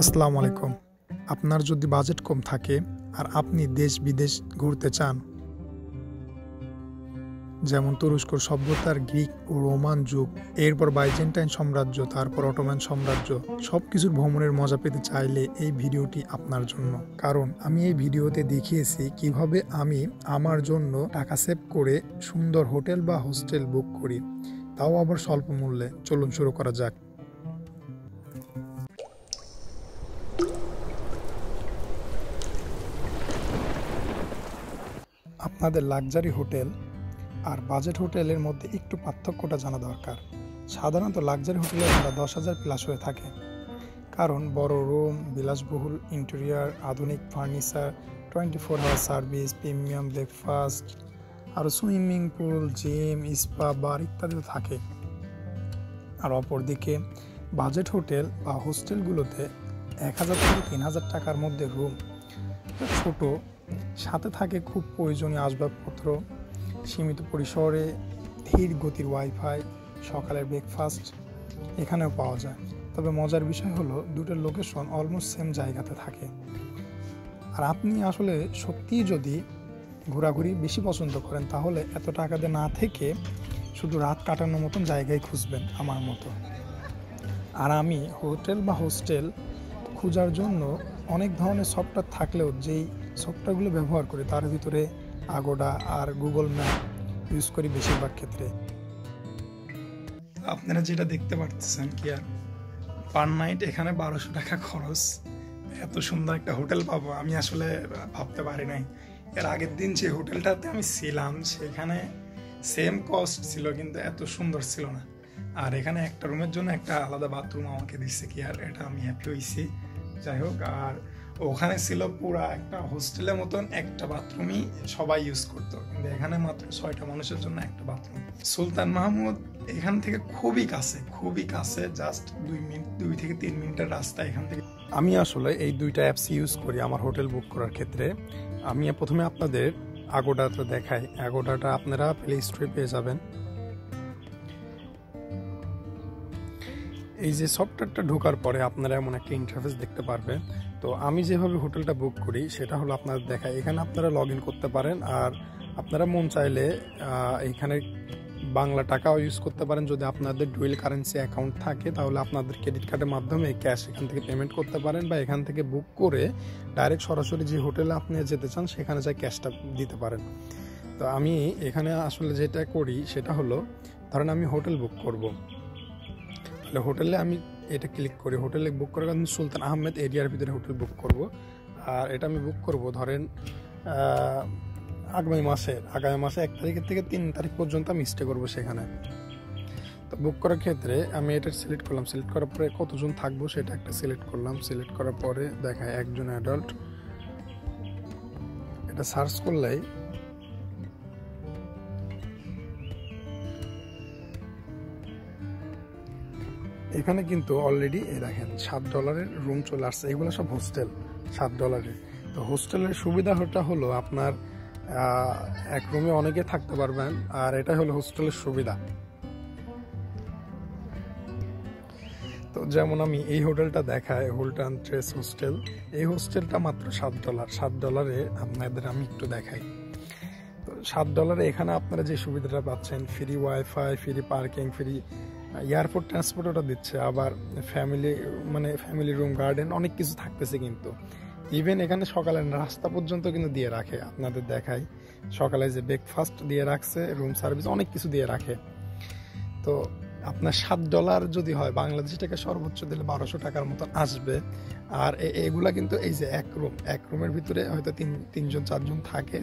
আসসালামু আলাইকুম। আপনার যদি বাজেট কম থাকে আর আপনি দেশ বিদেশ ঘুরতে চান, যেমন তুরস্কর সভ্যতার গ্রিক ও রোমান যুগ, এরপর বাইজেন্টাইন সাম্রাজ্য, তারপর অটোমান সাম্রাজ্য, সবকিছুর ভ্রমণের মজা পেতে চাইলে এই ভিডিওটি আপনার জন্য। কারণ আমি এই ভিডিওতে দেখিয়েছি কিভাবে আমি আমার জন্য টাকা সেভ করে সুন্দর হোটেল বা হোস্টেল বুক করি, তাও আবার স্বল্প মূল্যে। চলুন শুরু করা যাক। আপনাদের লাক্সারি হোটেল আর বাজেট হোটেলের মধ্যে একটু পার্থক্যটা জানা দরকার। সাধারণত লাক্সারি হোটেলের ভাড়া 10,000 প্লাস হয়ে থাকে, কারণ বড় রুম, বিলাসবহুল ইন্টেরিয়ার, আধুনিক furniture, 24 hour service, premium breakfast, আর swimming pool, gym, spa, bar ইত্যাদিও থাকে। আর অপরদিকে বাজেট হোটেল বা হোস্টেলগুলোতে 1,000 থেকে 3,000 টাকার মধ্যে রুম, ছোট, সাথে থাকে খুব প্রয়োজনীয় আসবাবপত্র, সীমিত পরিসরে ধীর গতির ওয়াইফাই, সকালের ব্রেকফাস্ট এখানেও পাওয়া যায়। তবে মজার বিষয় হলো দুটোর লোকেশন অলমোস্ট সেম জায়গাতে থাকে। আর আপনি আসলে সত্যিই যদি ঘোরাঘুরি বেশি পছন্দ করেন, তাহলে এত টাকা দিয়ে না থেকে শুধু রাত কাটানোর মতন জায়গায় খুঁজবেন আমার মতো। আর আমি হোটেল বা হোস্টেল খোঁজার জন্য অনেক ধরনের সফটওয়্যার থাকলেও যেই সফটওয়্যারগুলো ব্যবহার করি তার ভিতরে আগোডা আর গুগল ম্যাপ ইউজ করি বেশিরভাগ ক্ষেত্রে। আপনারা যেটা দেখতে পাচ্ছেন কি আর পার নাইট এখানে 1200 টাকা খরচ। এত সুন্দর একটা হোটেল পাবো আমি আসলে ভাবতে পারি নাই। এর আগের দিন যে হোটেলটাতে আমি ছিলাম সেখানে সেম কস্ট ছিল, কিন্তু এত সুন্দর ছিল না। আর এখানে একটা রুমের জন্য একটা আলাদা বাথরুম আমাকে দিচ্ছে কি আর, এটা আমি হ্যাপি হয়েছি। যাই হোক, আর ওখানে ছিল পুরা একটা হোস্টেলের মতন একটা বাথরুমই সবাই ইউজ করতো, কিন্তু এখানে মাত্র 6টা মানুষের জন্য একটা বাথরুম। সুলতান মাহমুদ এখান থেকে খুবই কাছে, জাস্ট 2 থেকে 3 মিনিটের রাস্তা এখান থেকে। আমি আসলে এই দুইটা অ্যাপস ইউজ করি আমার হোটেল বুক করার ক্ষেত্রে। আমি প্রথমে আপনাদের আগোডাটা দেখাই। আগোডাটা আপনারা প্লে স্টোরে পেয়ে যাবেন। এই যে সফটওয়্যারটা ঢোকার পরে আপনারা এমন একটা ইন্টারফেস দেখতে পারবেন। তো আমি যেভাবে হোটেলটা বুক করি সেটা হলো আপনাদের দেখায়। এখানে আপনারা লগ ইন করতে পারেন, আর আপনারা মন চাইলে এখানে বাংলা টাকাও ইউজ করতে পারেন। যদি আপনাদের ডুয়েল কারেন্সি অ্যাকাউন্ট থাকে তাহলে আপনাদের ক্রেডিট কার্ডের মাধ্যমে ক্যাশ এখান থেকে পেমেন্ট করতে পারেন, বা এখান থেকে বুক করে ডাইরেক্ট সরাসরি যে হোটেলে আপনি যেতে চান সেখানে যাই ক্যাশটা দিতে পারেন। তো আমি এখানে আসলে যেটা করি সেটা হলো, ধরেন আমি হোটেল বুক করব, হোটেলে আমি এটা ক্লিক করি। হোটেলে বুক করার কারণে সুলতান আহমেদ এরিয়ার ভিতরে হোটেল বুক করব। আর এটা আমি বুক করব ধরেন আগামী মাসে 1 তারিখের থেকে 3 তারিখ পর্যন্ত আমি স্টে করবো সেখানে। তো বুক করার ক্ষেত্রে আমি এটা সিলেক্ট করলাম। সিলেক্ট করার পরে কতজন থাকবো সেটা একটা সিলেক্ট করলাম। সিলেক্ট করার পরে দেখায় একজন অ্যাডাল্ট। এটা সার্চ করলেই এখানে কিন্তু অলরেডি দেখেন $7 রুম চলে আসছে। এগুলো সব হোস্টেল $7। তো হোস্টেলের সুবিধাটা হলো আপনার এক রুমে অনেকে থাকতে পারবেন, আর এটা হলো হোস্টেলের সুবিধা। তো যেমন আমি এই হোটেলটা দেখায়, হোল্টন ট্রেস হোস্টেল। এই হোস্টেলটা মাত্র $7 আপনাদের আমি একটু দেখাই। তো $7 এখানে আপনারা যে সুবিধাটা পাচ্ছেন, free wifi, free parking, free airport transport ওটা দিচ্ছে, আবার ফ্যামিলি রুম, গার্ডেন অনেক কিছু থাকতেছে। কিন্তু ইভেন এখানে সকালের রাস্তা পর্যন্ত কিন্তু দিয়ে রাখে। আপনাদের দেখাই, সকালে যে ব্রেকফাস্ট দিয়ে রাখছে, রুম সার্ভিস অনেক কিছু দিয়ে রাখে। তো আপনার $7 যদি হয় বাংলাদেশি টাকা সর্বোচ্চ দিলে 1200 টাকার মতন আসবে। আর এগুলা কিন্তু এই যে এক রুমের ভিতরে হয়তো 3-4জন থাকে,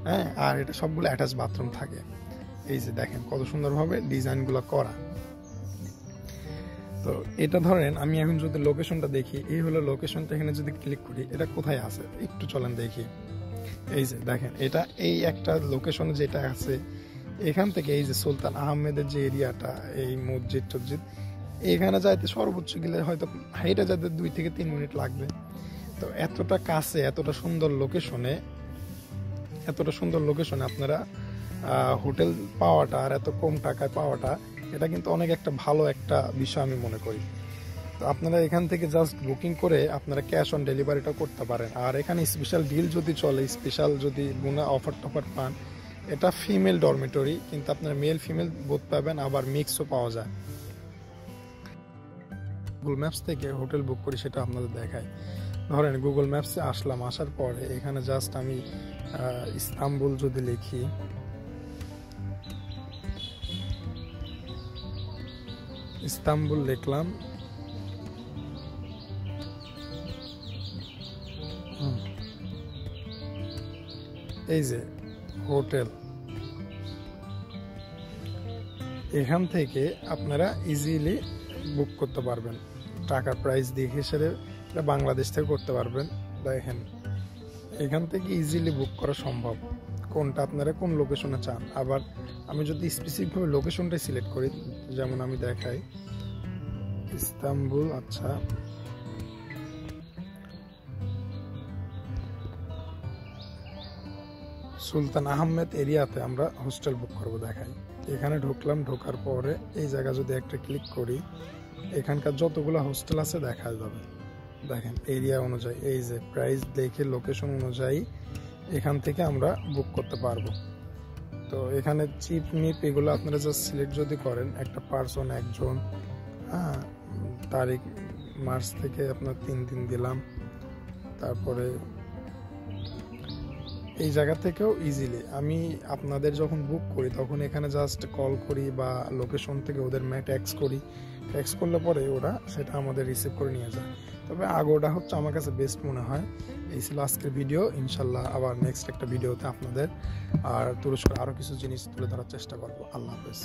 হ্যাঁ। আর এটা সবগুলো অ্যাটাচ বাথরুম থাকে। এই যে দেখেন কত সুন্দরভাবে ডিজাইনগুলো করা। তো এটা ধরেন আমি এখন যদি লোকেশনটা দেখি, এই হলো লোকেশনটা। এখানে যদি ক্লিক করি এটা কোথায় আছে একটু চলেন দেখি। এই যে দেখেন এটা এই একটা লোকেশনে যেটা আছে, এখান থেকে এই যে সুলতান আহমেদের যে এরিয়াটা, এই মসজিদ টসজিদ, এখানে যাইতে সর্বোচ্চ গেলে হয়তো হাইটে যাইতে 2 থেকে 3 মিনিট লাগবে। তো এতটা কাছে, এতটা সুন্দর লোকেশনে আপনারা হোটেল পাওয়াটা আর এত কম টাকায় পাওয়াটা, এটা কিন্তু অনেক একটা ভালো একটা বিষয় আমি মনে করি। তো আপনারা এখান থেকে জাস্ট বুকিং করে আপনারা ক্যাশ অন ডেলিভারিটা করতে পারেন। আর এখানে স্পেশাল ডিল যদি চলে, স্পেশাল যদি বোনা অফার টফার পান, এটা ফিমেল ডরমিটরি, কিন্তু আপনারা মেল ফিমেল বোথ পাবেন, আবার মিক্সও পাওয়া যায়। গুগল ম্যাপস থেকে হোটেল বুক করি সেটা আপনাদের দেখায়। ধরেন গুগল ম্যাপসে আসলাম, আসার পরে এখানে জাস্ট আমি ইস্তাম্বুল যদি লিখি, ইস্তাম্বুল লিখলাম, এই যে হোটেল, এখান থেকে আপনারা ইজিলি বুক করতে পারবেন। টাকার প্রাইস দেখে সেরে বাংলাদেশ থেকে করতে পারবেন। দেখেন এখান থেকে ইজিলি বুক করা সম্ভব, কোনটা আপনারা কোন লোকেশনে চান। আবার আমি যদি স্পেসিফিকভাবে লোকেশনটাই সিলেক্ট করি, যেমন আমি দেখাই ইস্তাম্বুল, আচ্ছা সুলতান আহমেদ এরিয়াতে আমরা হোস্টেল বুক করব। দেখাই এখানে ঢুকলাম, ঢোকার পরে এই জায়গা যদি একটা ক্লিক করি, এখানকার যতগুলো হোস্টেল আছে দেখা যাবে। দেখেন এরিয়া অনুযায়ী, এই যে প্রাইস দেখে লোকেশন অনুযায়ী এখান থেকে আমরা বুক করতে পারবো। তো এখানে চিপ মিপ এগুলো আপনারা জাস্ট সিলেক্ট যদি করেন, একটা পার্সন একজন, হ্যাঁ, তারিখ মার্চ থেকে আপনার 3 দিন দিলাম। তারপরে এই জায়গা থেকেও ইজিলি আমি আপনাদের যখন বুক করি তখন এখানে জাস্ট কল করি বা লোকেশন থেকে ওদের ট্যাক্স করি, ট্যাক্স করলে পরে ওরা সেটা আমাদের রিসিভ করে নিয়ে যায়। তবে আগোটা হচ্ছে আমার কাছে বেস্ট মনে হয়। এই ছিল আজকের ভিডিও। ইনশাল্লাহ আবার নেক্সট একটা ভিডিওতে আপনাদের আর তুরস্কের আরও কিছু জিনিস তুলে ধরার চেষ্টা করবো। আল্লাহ হাফেজ।